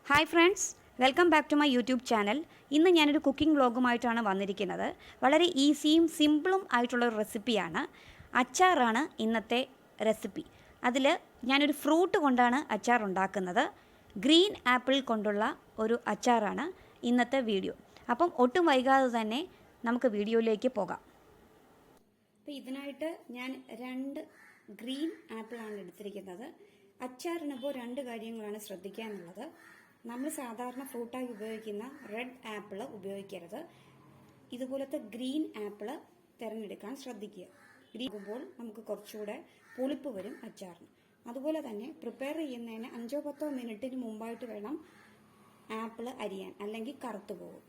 Hi friends, welcome back to my YouTube channel. ഇന്ന് ഞാനൊരു cooking വ്ളോഗുമായിട്ടാണ് വന്നിരിക്കുന്നത്. വളരെ ഈസിയും സിമ്പിളും ആയിട്ടുള്ളൊരു റെസിപ്പിയാണ്. അച്ചാറാണ് ഇന്നത്തെ റെസിപ്പി. അതിൽ ഞാനൊരു ഫ്രൂട്ട് കൊണ്ടാണ് അച്ചാർ ഉണ്ടാക്കുന്നത്. ഗ്രീൻ ആപ്പിൾ കൊണ്ടുള്ള ഒരു അച്ചാറാണ് ഇന്നത്തെ വീഡിയോ. അപ്പം ഒട്ടും വൈകാതെ തന്നെ നമുക്ക് വീഡിയോയിലേക്ക് പോകാം. അപ്പോൾ ഇതിനായിട്ട് ഞാൻ 2 ഗ്രീൻ ആപ്പിളാണ് എടുത്തിരിക്കുന്നത്. അച്ചാറിനപ്പോൾ 2 കാര്യങ്ങളാണ് ശ്രദ്ധിക്കാനുള്ളത്. നമ്മൾ സാധാരണ ഫ്രൂട്ടായി ഉപയോഗിക്കുന്ന റെഡ് ആപ്പിൾ ഉപയോഗിക്കരുത്. ഇതുപോലത്തെ ഗ്രീൻ ആപ്പിൾ തിരഞ്ഞെടുക്കാൻ ശ്രദ്ധിക്കുക. ഗ്രീൻ ആകുമ്പോൾ നമുക്ക് കുറച്ചുകൂടെ പുളിപ്പ് വരും അച്ചാറിന്. അതുപോലെ തന്നെ പ്രിപ്പയർ ചെയ്യുന്നതിന് 5-10 മിനിറ്റിന് മുമ്പായിട്ട് വേണം ആപ്പിൾ അരിയാൻ, അല്ലെങ്കിൽ കറുത്തു പോകും.